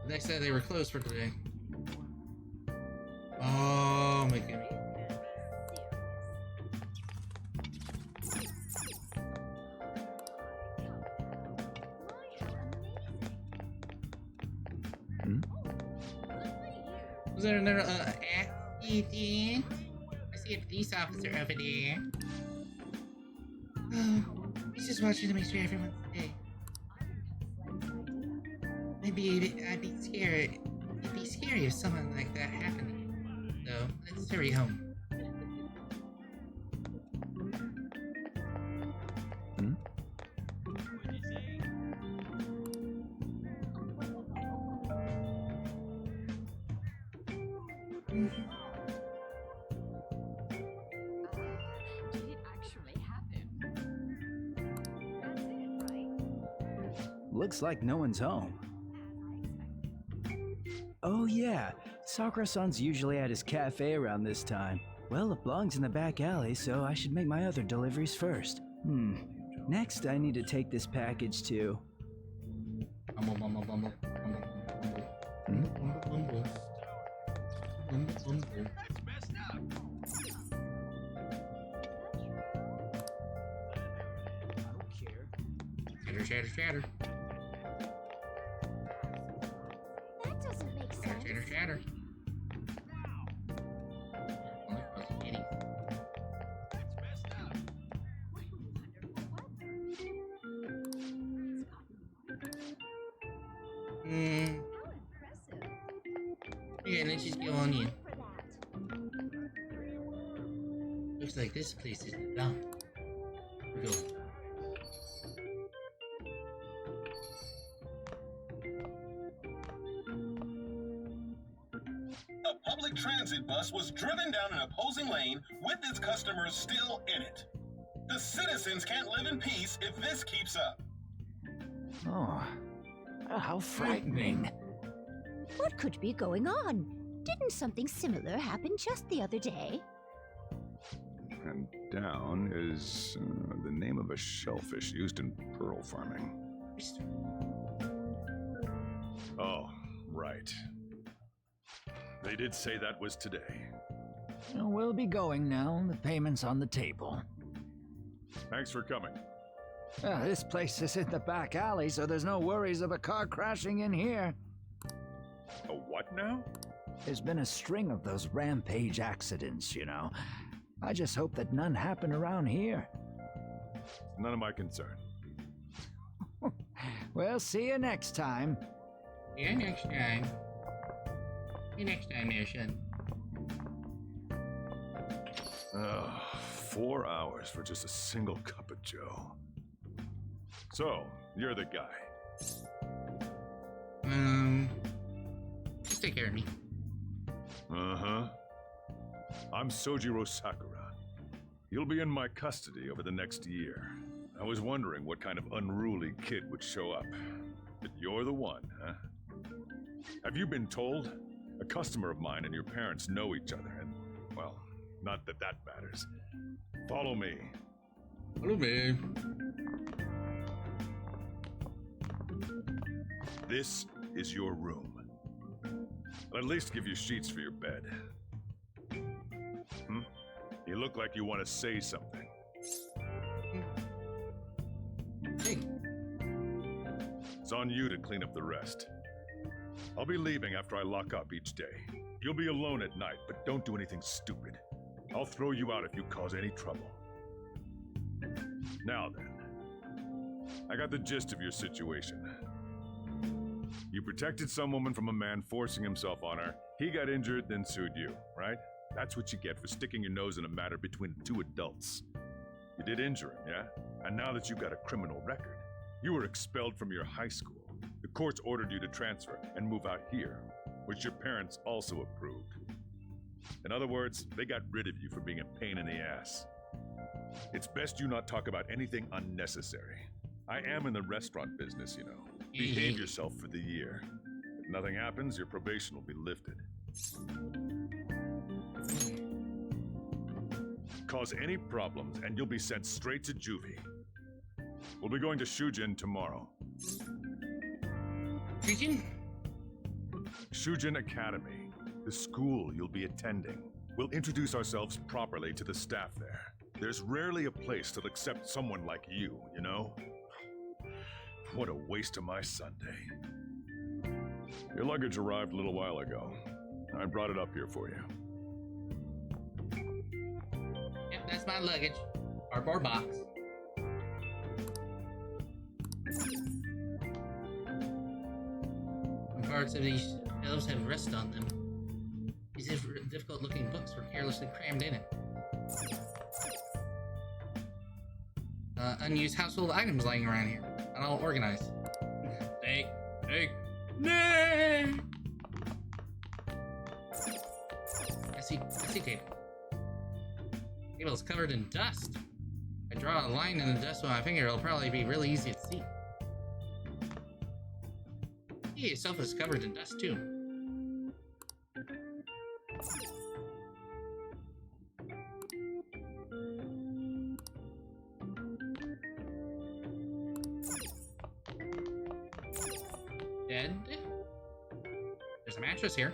They said they were closed for today. Oh my goodness. Was there another ET? I see a police officer over there. Oh, he's just watching to make sure everyone's safe. Maybe I'd be scared. It'd be scary if someone like that happened. So let's hurry home. Did it actually happen? That's it, right? Looks like no one's home. Oh yeah, Sakura-san's usually at his cafe around this time. Well, it belongs in the back alley, so I should make my other deliveries first. Next, I need to take this package to... That's messed up. I don't care. Chatter, chatter, chatter. That doesn't make sense. Chatter, chatter, chatter. That's messed up. What wonderful weather. How impressive. Yeah, let's just go on in. For that. Looks like this place is down. We're going. A public transit bus was driven down an opposing lane with its customers still in it. The citizens can't live in peace if this keeps up. Oh, how frightening. What could be going on? Didn't something similar happen just the other day? And down is the name of a shellfish used in pearl farming. Oh, right. They did say that was today. We'll be going now. The payment's on the table. Thanks for coming. This place is in the back alley, so there's no worries of a car crashing in here. A what now? There's been a string of those rampage accidents, you know. I just hope that none happen around here. None of my concern. We'll see you next time. Yeah, next time. See you next time, there, son. 4 hours for just a single cup of joe. So, you're the guy. Just take care of me. Uh-huh. I'm Sojiro Sakura. You'll be in my custody over the next year. I was wondering what kind of unruly kid would show up. But you're the one, huh? Have you been told? A customer of mine and your parents know each other, and, well, not that that matters. Follow me. Hello, man. This is your room. I'll at least give you sheets for your bed. You look like you want to say something. Hey. It's on you to clean up the rest. I'll be leaving after I lock up each day. You'll be alone at night, but don't do anything stupid. I'll throw you out if you cause any trouble. Now then, I got the gist of your situation. You protected some woman from a man forcing himself on her. He got injured, then sued you, right? That's what you get for sticking your nose in a matter between two adults. You did injure him, yeah? And now that you've got a criminal record, you were expelled from your high school. The courts ordered you to transfer and move out here, which your parents also approved. In other words, they got rid of you for being a pain in the ass. It's best you not talk about anything unnecessary. I am in the restaurant business, you know. Behave yourself for the year. If nothing happens, your probation will be lifted. Cause any problems, and you'll be sent straight to juvie. We'll be going to Shujin tomorrow. Shujin? Shujin Academy, the school you'll be attending. We'll introduce ourselves properly to the staff there. There's rarely a place that'll accept someone like you, you know? What a waste of my Sunday. Your luggage arrived a little while ago. I brought it up here for you. Yep, that's my luggage. Cardboard box. Some parts of these shelves have rust on them. These difficult-looking books were carelessly crammed in it. Unused household items lying around here. Not all organized. Nay. I see table. Table's covered in dust. If I draw a line in the dust with my finger, it'll probably be really easy to see. Yeah, sofa's covered in dust too. Bed. There's a mattress here.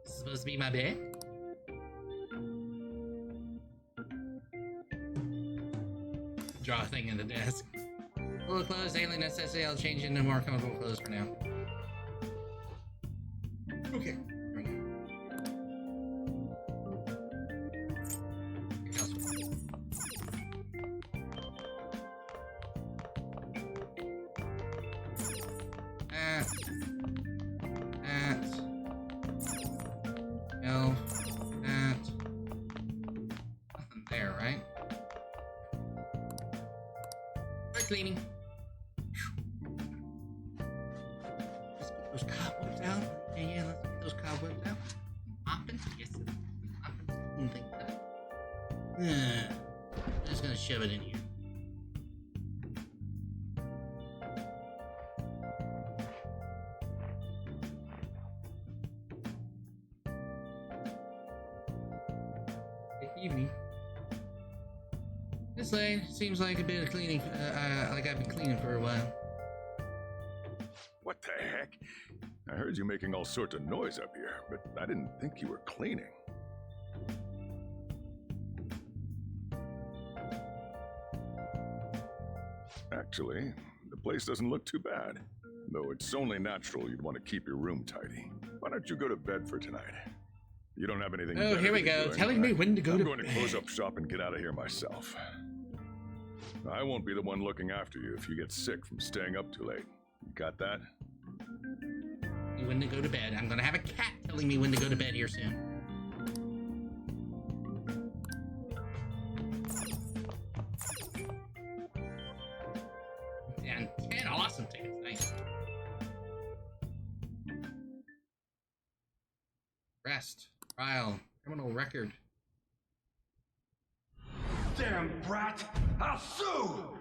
This is supposed to be my bed. Draw a thing in the desk. Full of clothes, daily necessity. I'll change into more comfortable clothes for now. Okay. Here we go. Nothing there, right? Cleaning. Let's get those cobwebs out. Yeah, let's get those cobwebs out. Mopping? Yes, mopping. Things up. I'm just gonna shove it in here. Good evening. This lane seems like a bit of cleaning, like I've been cleaning for a while. What the heck? I heard you making all sorts of noise up here, but I didn't think you were cleaning. Actually, the place doesn't look too bad. Though it's only natural you'd want to keep your room tidy. Why don't you go to bed for tonight? You don't have anything Oh, better here we to be go. doing, Telling me right? when to go I'm to going to bed. close up shop and get out of here myself. I won't be the one looking after you if you get sick from staying up too late. You got that? When to go to bed. I'm gonna have a cat telling me when to go to bed here soon. And 10 awesome tickets. Nice. Arrest. Trial. Criminal record. Damn brat! I'll sue!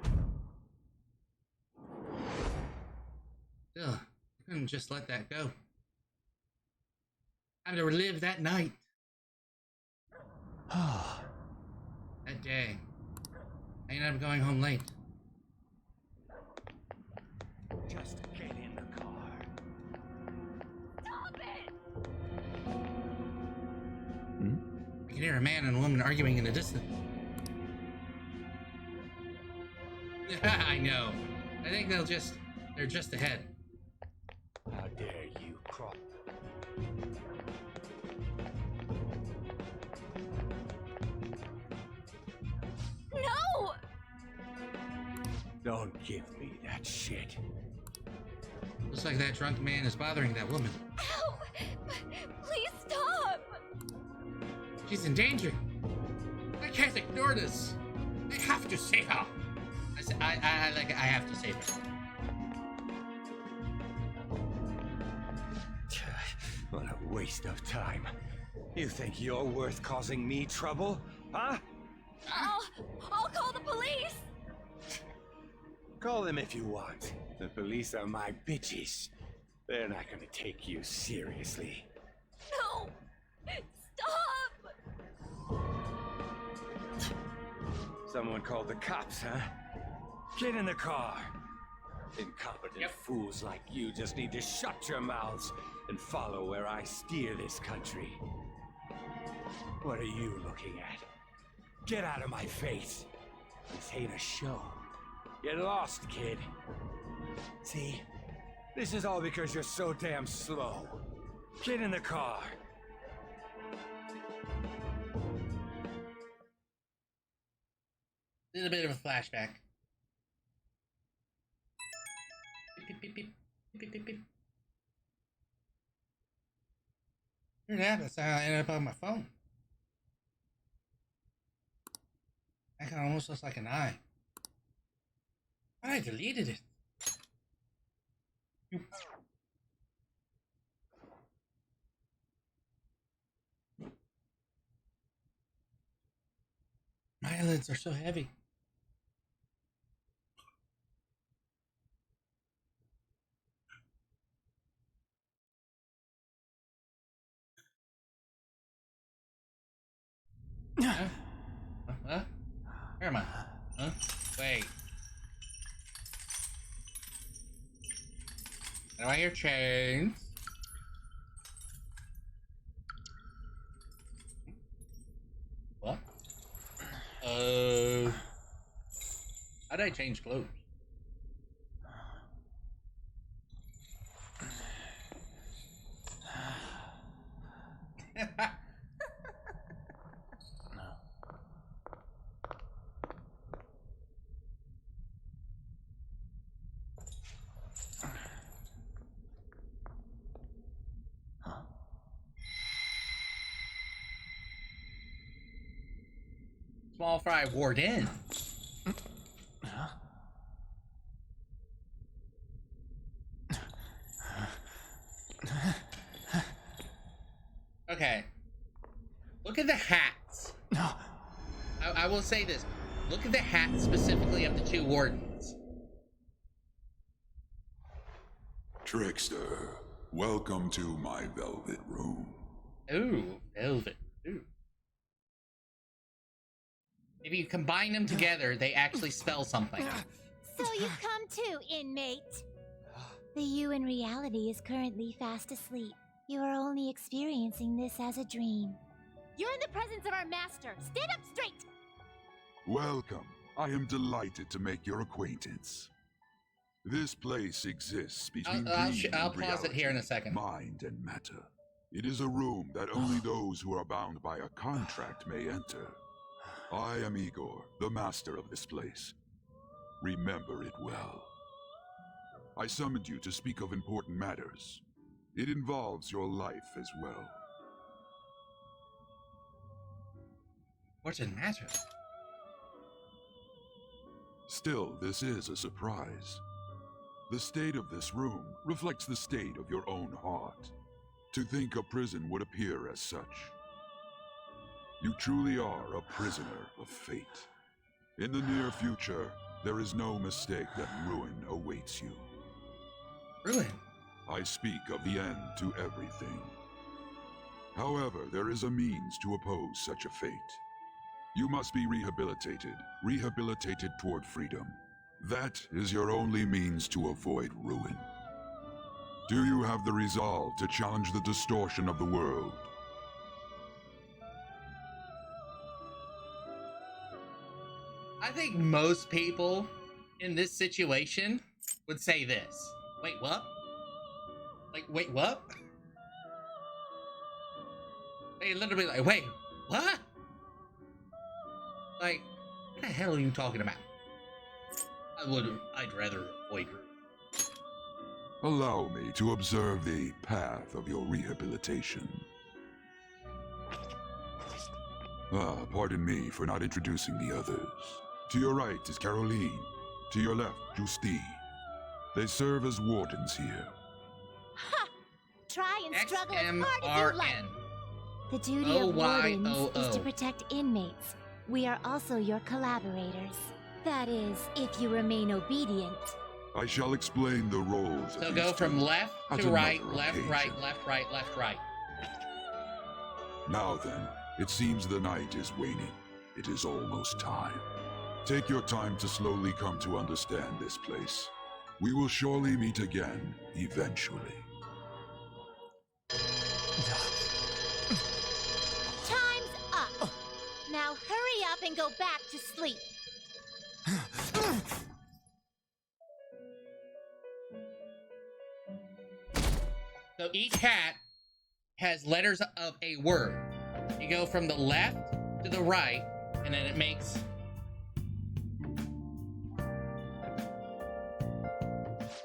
Still, I couldn't just let that go. Time to relive that night. That day. I ended up going home late. Just get in the car. Stop it! I can hear a man and a woman arguing in the distance. I know. I think they're just ahead. How dare you, Crop? No! Don't give me that shit. Looks like that drunk man is bothering that woman. Ow! Please stop! She's in danger. I can't ignore this. I have to save her. I have to save her. What a waste of time. You think you're worth causing me trouble? Huh? I'll call the police! Call them if you want. The police are my bitches. They're not gonna take you seriously. No! Stop! Someone called the cops, huh? Get in the car. Incompetent fools like you just need to shut your mouths and follow where I steer this country. What are you looking at? Get out of my face. This ain't a show. Get lost, kid. See? This is all because you're so damn slow. Get in the car. A little bit of a flashback. Beep, beep, beep, beep, beep, beep. Weird that's how I ended up on my phone. That kind of almost looks like an eye. But I deleted it. My eyelids are so heavy. Huh? Huh? Where am I? Huh? Wait. Do I hear chains? What? How did I change clothes? Small fry warden. Okay. Look at the hats. No. I will say this. Look at the hats specifically of the two wardens. Trickster, welcome to my velvet room. Ooh, velvet. Ooh. If you combine them together, they actually spell something. So you've come too, inmate. The you in reality is currently fast asleep. You are only experiencing this as a dream. You're in the presence of our master. Stand up straight! Welcome. I am delighted to make your acquaintance. This place exists between I'll pause it here in a second. Mind and matter. It is a room that only those who are bound by a contract may enter. I am Igor, the master of this place. Remember it well. I summoned you to speak of important matters. It involves your life as well. What's it matter? Still, this is a surprise. The state of this room reflects the state of your own heart. To think a prison would appear as such. You truly are a prisoner of fate. In the near future, there is no mistake that ruin awaits you. Ruin? I speak of the end to everything. However, there is a means to oppose such a fate. You must be rehabilitated toward freedom. That is your only means to avoid ruin. Do you have the resolve to challenge the distortion of the world? I think most people in this situation would say this. Wait, what? Like, wait, what? They literally like, wait, what? Like, what the hell are you talking about? I'd rather avoid ruin. Allow me to observe the path of your rehabilitation. Pardon me for not introducing the others. To your right is Caroline. To your left, Justi. They serve as wardens here. Ha! Try and struggle as hard as you like. XMRN. The duty of wardens OYOO. is to protect inmates. We are also your collaborators. That is, if you remain obedient. I shall explain the roles So of go these from two left at to right, another left, occasion. right, left, right, left, right. Now then, it seems the night is waning. It is almost time. Take your time to slowly come to understand this place. We will surely meet again, eventually. Time's up. Now hurry up and go back to sleep. So each hat has letters of a word. You go from the left to the right, and then it makes...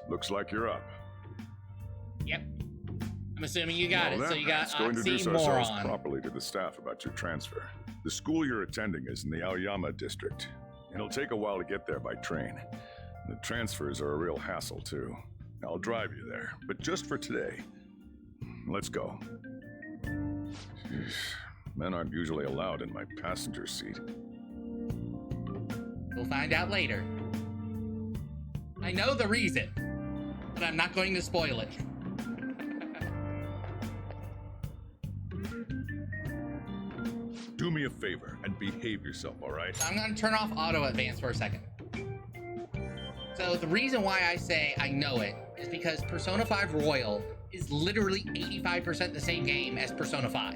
Looks like you're up. Yep. I'm assuming you got Well, it. So you got let's go introduce ourselves oxymoron. properly to the staff about your transfer. The school you're attending is in the Aoyama district. It'll take a while to get there by train. The transfers are a real hassle, too. I'll drive you there, but just for today. Let's go. Jeez, men aren't usually allowed in my passenger seat. We'll find out later. I know the reason, but I'm not going to spoil it. Do me a favor and behave yourself, all right? I'm going to turn off auto advance for a second. So the reason why I say I know it is because Persona 5 Royal is literally 85% the same game as Persona 5.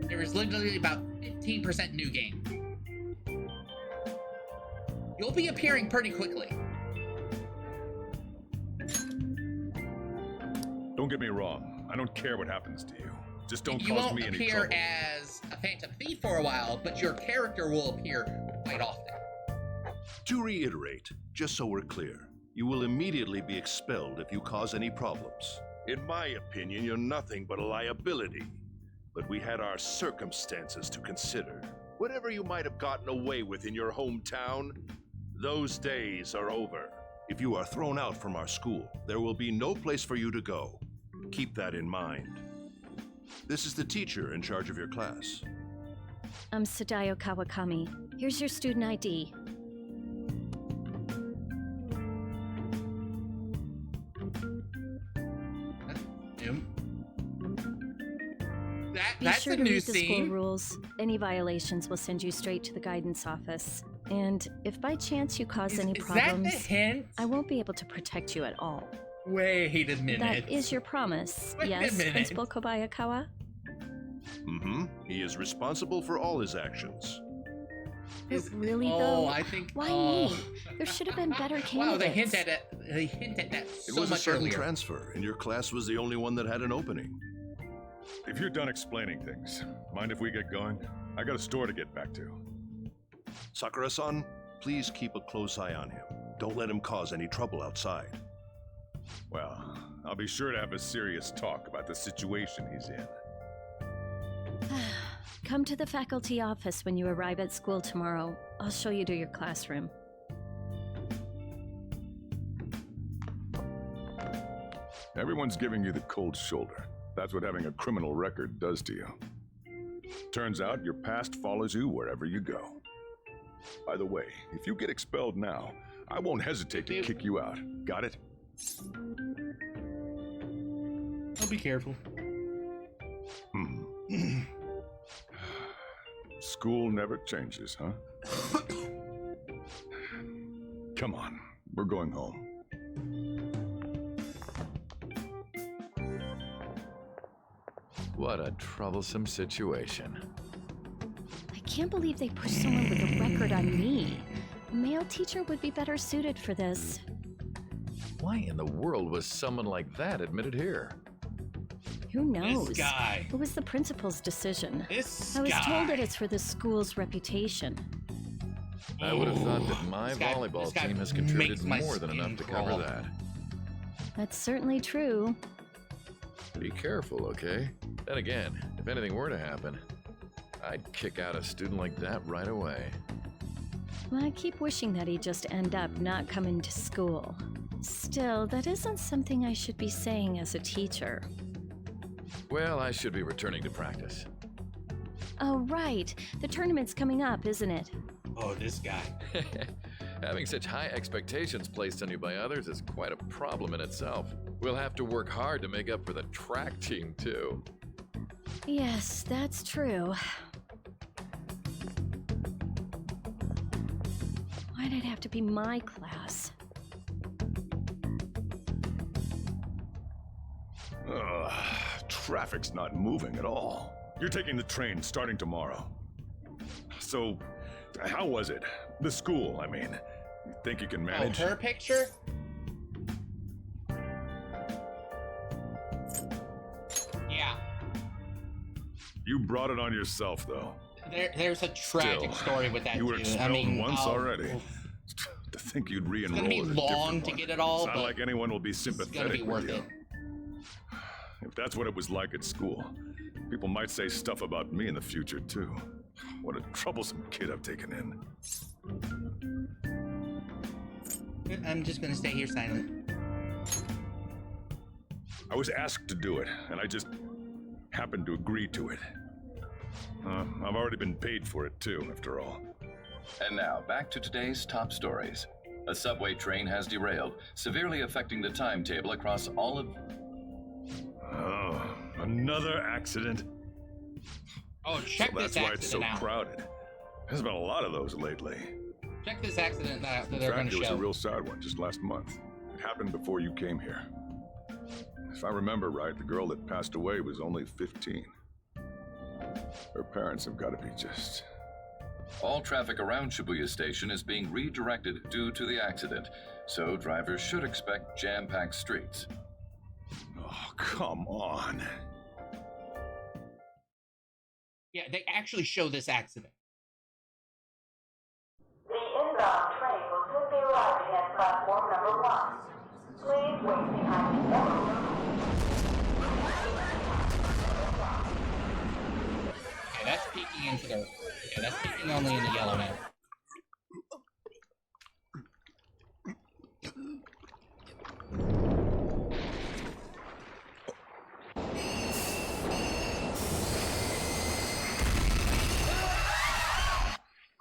There is literally about 15% new game. You'll be appearing pretty quickly. Don't get me wrong. I don't care what happens to you. Just don't You cause won't me any appear trouble. as a Phantom Thief for a while, but your character will appear quite often. To reiterate, just so we're clear, you will immediately be expelled if you cause any problems. In my opinion, you're nothing but a liability. But we had our circumstances to consider. Whatever you might have gotten away with in your hometown, those days are over. If you are thrown out from our school, there will be no place for you to go. Keep that in mind. This is the teacher in charge of your class. I'm Sadayo Kawakami. Here's your student ID. Be That's sure a to new read the school scene. rules. Any violations will send you straight to the guidance office. And if by chance you cause any Is that the problems, hint? I won't be able to protect you at all. Wait a minute. That is your promise, Wait a yes, minute. Principal Kobayakawa? Mm-hmm. He is responsible for all his actions. But really, oh, though, I think. why oh. me? There should have been better candidates. Wow, they hint at it. They hint at that It so was a much sudden earlier. transfer, and your class was the only one that had an opening. If you're done explaining things, mind if we get going? I got a store to get back to. Sakura-san, please keep a close eye on him. Don't let him cause any trouble outside. Well, I'll be sure to have a serious talk about the situation he's in. Come to the faculty office when you arrive at school tomorrow. I'll show you to your classroom. Everyone's giving you the cold shoulder. That's what having a criminal record does to you. Turns out your past follows you wherever you go. By the way, if you get expelled now, I won't hesitate to kick you out. Got it? I'll be careful. School never changes, huh? Come on, we're going home. What a troublesome situation. I can't believe they pushed someone with a record on me. A male teacher would be better suited for this. Why in the world was someone like that admitted here? Who knows? This guy. It was the principal's decision. This I was guy. told that it's for the school's reputation. I would have thought that my This guy- volleyball this guy team has makes contributed my more than skin enough to crawl. cover that. That's certainly true. Be careful, okay? Then again, if anything were to happen, I'd kick out a student like that right away. Well, I keep wishing that he'd just end up not coming to school. Still, that isn't something I should be saying as a teacher. Well, I should be returning to practice. Oh, right. The tournament's coming up, isn't it? Oh, this guy. Having such high expectations placed on you by others is quite a problem in itself. We'll have to work hard to make up for the track team, too. Yes, that's true. Why'd it have to be my class? Traffic's not moving at all. You're taking the train starting tomorrow. So, how was it? The school, I mean. You think you can manage? Oh, her picture? Yeah. You brought it on yourself, though. There's a tragic story with that You were too. expelled once already. oof. To think you'd re-enroll. It's gonna be in a different long to one. get it all, It's not but like anyone will be it's gonna sympathetic be with worth you. it. If that's what it was like at school, people might say stuff about me in the future too. What a troublesome kid I've taken in. I'm just gonna stay here silent. I was asked to do it, and I just happened to agree to it. I've already been paid for it too, after all. And now, back to today's top stories. A subway train has derailed, severely affecting the timetable across all of... Oh, another accident? Oh, check So this that's why it's so accident out. crowded. There's been a lot of those lately. Check this accident out that In they're gonna fact, it was show. a real sad one just last month. It happened before you came here. If I remember right, the girl that passed away was only 15. Her parents have got to be just... All traffic around Shibuya Station is being redirected due to the accident, so drivers should expect jam-packed streets. Oh, come on. Yeah, they actually show this accident. The inbound train will soon be arriving at platform number 1. Please wait behind the Okay, that's peeking into the... Okay, that's peeking only in the yellow now.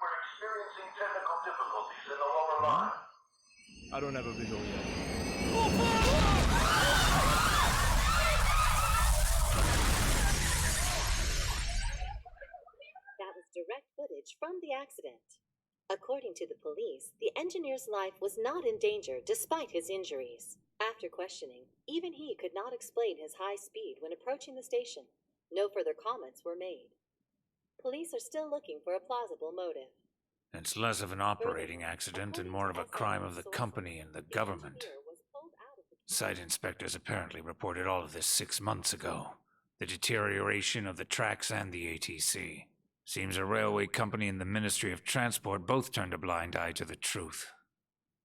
We're experiencing technical difficulties in the lower line. I don't have a visual yet. That was direct footage from the accident. According to the police, the engineer's life was not in danger despite his injuries. After questioning, even he could not explain his high speed when approaching the station. No further comments were made. Police are still looking for a plausible motive. It's less of an operating accident and more of a crime of the company and the government. Site inspectors apparently reported all of this 6 months ago. The deterioration of the tracks and the ATC. Seems a railway company and the Ministry of Transport both turned a blind eye to the truth.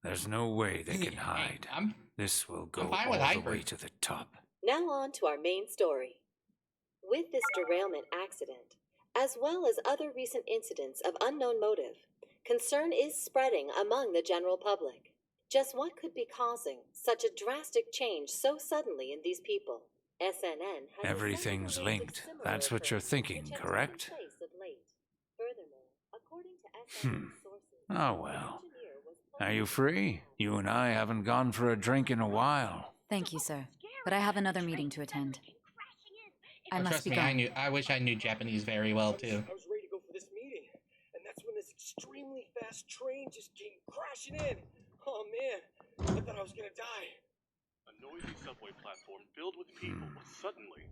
There's no way they can hide. This will go all the way to the top. Now on to our main story. With this derailment accident, as well as other recent incidents of unknown motive, concern is spreading among the general public. Just what could be causing such a drastic change so suddenly in these people? SNN has Everything's linked. That's what you're thinking, correct? Oh well. Are you free? You and I haven't gone for a drink in a while. Thank you, sir. But I have another meeting to attend. I must Trust be me, going. I wish I knew Japanese very well too. I was ready to go for this meeting, and that's when this extremely fast train just came crashing in. Oh man, I thought I was gonna die. A noisy subway platform filled with people was suddenly...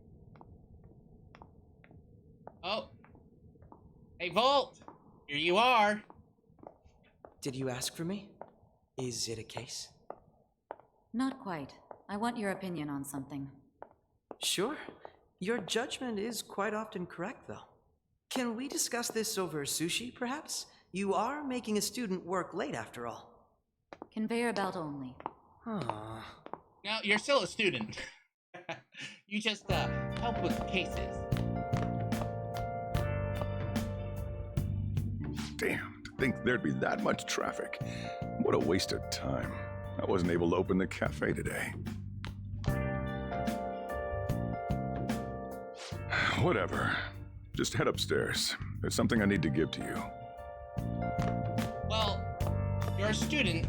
Oh. Hey, Volt! Here you are! Did you ask for me? Is it a case? Not quite. I want your opinion on something. Sure. Your judgment is quite often correct, though. Can we discuss this over sushi, perhaps? You are making a student work late, after all. Conveyor belt only. Huh. No, you're still a student. You just, help with cases. Damn, to think there'd be that much traffic. What a waste of time. I wasn't able to open the cafe today. Whatever. Just head upstairs. There's something I need to give to you. Well, you're a student,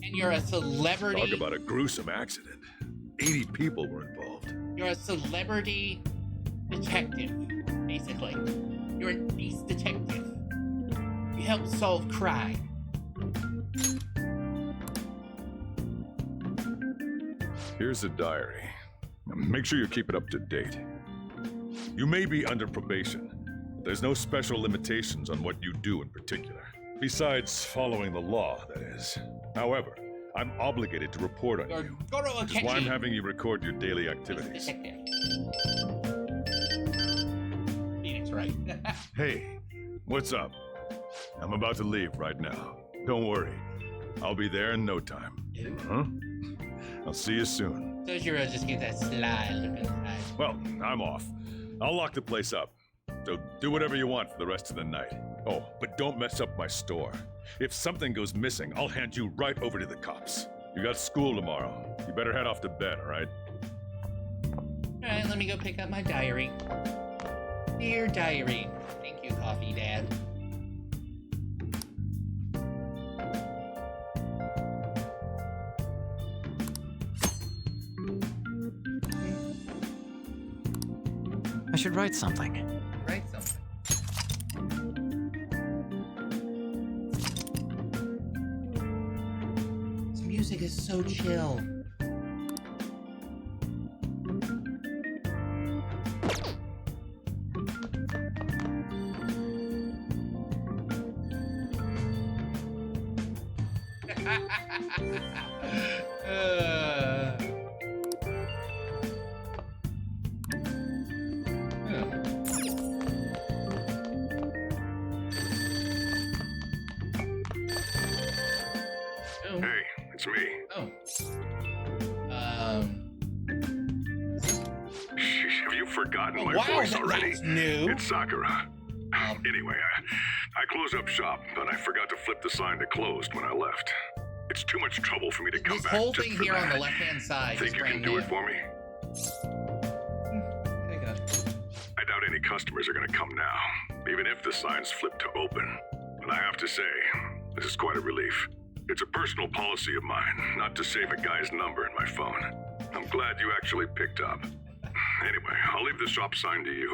and you're a celebrity. Talk about a gruesome accident. 80 people were involved. You're a celebrity detective, basically. You're an ace detective. You help solve crime. Here's a diary. Make sure you keep it up to date. You may be under probation, but there's no special limitations on what you do in particular. Besides following the law, that is. However, I'm obligated to report on you, which is why I'm having you record your daily activities. Phoenix, right? Hey, what's up? I'm about to leave right now. Don't worry. I'll be there in no time. Huh? I'll see you soon. Sojiro just gives that sly look in his eyes. Well, I'm off. I'll lock the place up. So do whatever you want for the rest of the night. Oh, but don't mess up my store. If something goes missing, I'll hand you right over to the cops. You got school tomorrow. You better head off to bed, all right? Alright, let me go pick up my diary. Dear diary. Thank you, Coffee Dad. I should write something. Write something. This music is so chill. Hey, it's me. Oh. Have you forgotten my wow, voice already? that's new. It's Sakura. Anyway, I closed up shop, but I forgot to flip the sign to closed when I left. It's too much trouble for me to come This back whole just thing for here that. on the left-hand side Think is you can brand do new. it for me? Okay, good. I doubt any customers are going to come now, even if the sign's flipped to open. But I have to say, this is quite a relief. It's a personal policy of mine not to save a guy's number in my phone. I'm glad you actually picked up. Anyway, I'll leave the shop sign to you.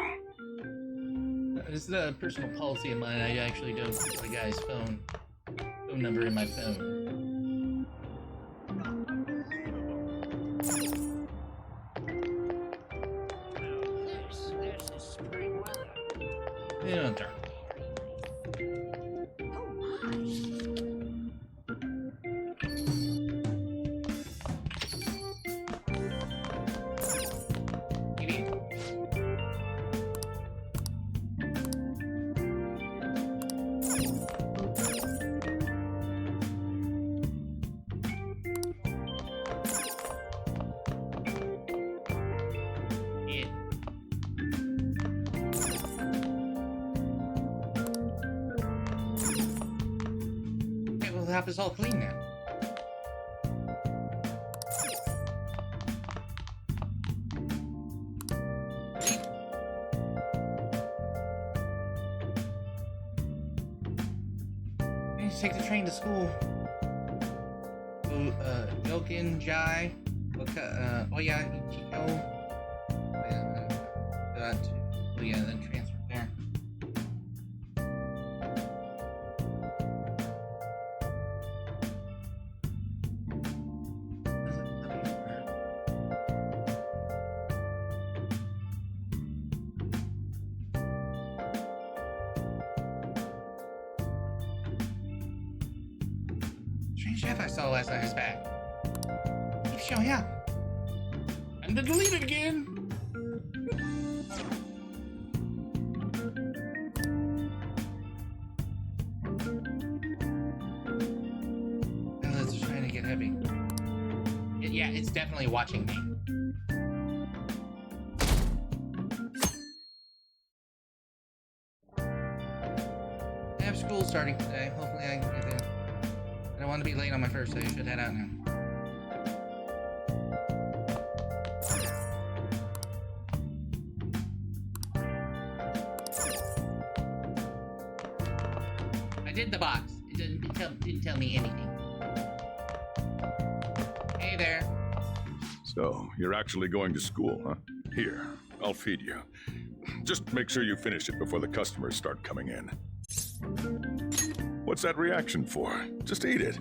This is a personal policy of mine. I actually don't put the guy's phone number in my phone. You know, dark. Okay, we'll have this all clean now. I need to take the train to school. Yokin, Jai, Oya, Ichiko. Oh yeah, then transfer there. Strange chef I saw last night is back. Keep showing up. And to delete it again. Eyelids are trying to get heavy. Yeah, it's definitely watching me. I have school starting today. Hopefully I can get in. I don't want to be late on my first day. I should head out now. I did the box. It didn't tell me anything. Hey there. So, you're actually going to school, huh? Here, I'll feed you. Just make sure you finish it before the customers start coming in. What's that reaction for? Just eat it.